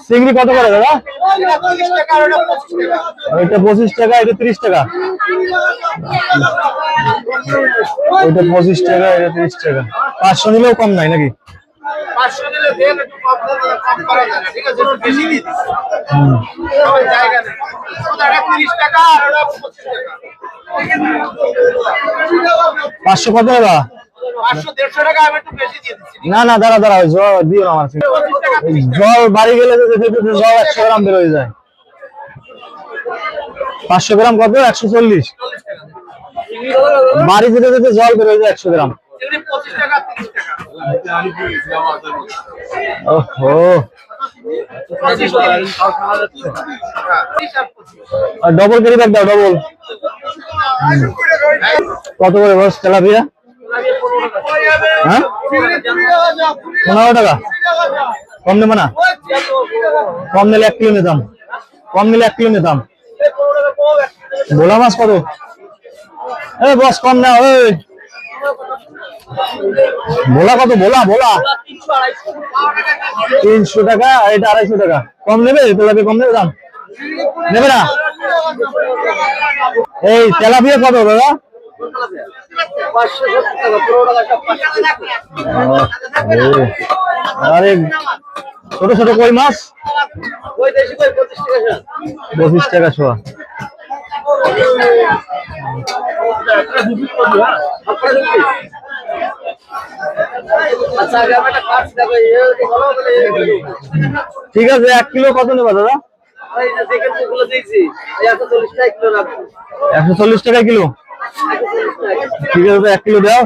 চিংড়ি কত করে দাদা? এটা 25 টাকা, এটা 30 টাকা। ওইটা 25 টাকা, এটা 30 টাকা। 500 নিলেও কম নাই নাকি? 500 নিলে দেন, একটু কম করা যায় না, ঠিক আছে? একটু বেশি দিয়ে দিচ্ছি। সবাই জায়গা নেই। ওটা 30 টাকা আর ওটা 25 টাকা। 500 কত দাদা? 500 150 টাকা আমি একটু বেশি দিয়ে দিচ্ছি। না না, দাঁড়া দাঁড়া, জল দিও না আমার। জল বাড়ি গেলে জল 100 গ্রাম বের হয়ে যায়। 500 গ্রাম কত? 140। বাড়ি যেতে যেতে জল বের হয়ে যায় 100 গ্রাম। 25 টাকা 30 টাকা। ওহো, আর ডবল ক্যারি ব্যাগ দাও, ডবল। কত করে বস তেলাপিয়া? হ্যাঁ, 15 টাকা। কম নেবো না? কম নিলে 1 কিলো নিতাম। কম নিলে 1 কিলো নিতাম। ভোলা মাছ কত? এই বস কম না। ওই ভোলা কত? ভোলা ভোলা 300 টাকা, এটা 250 টাকা। কম নেবে? তেলাপিয়া কম নেবে? দাম নেবে না? এই তেলাপিয়া কত দাদা? আরে ছোট ছোট কই মাছ 25 টাকা শোয়া। ঠিক আছে, 1 কিলো কত নেবা দাদা? 140 টাকা কিলো। ঠিক আছে, 1 কিলো দাও।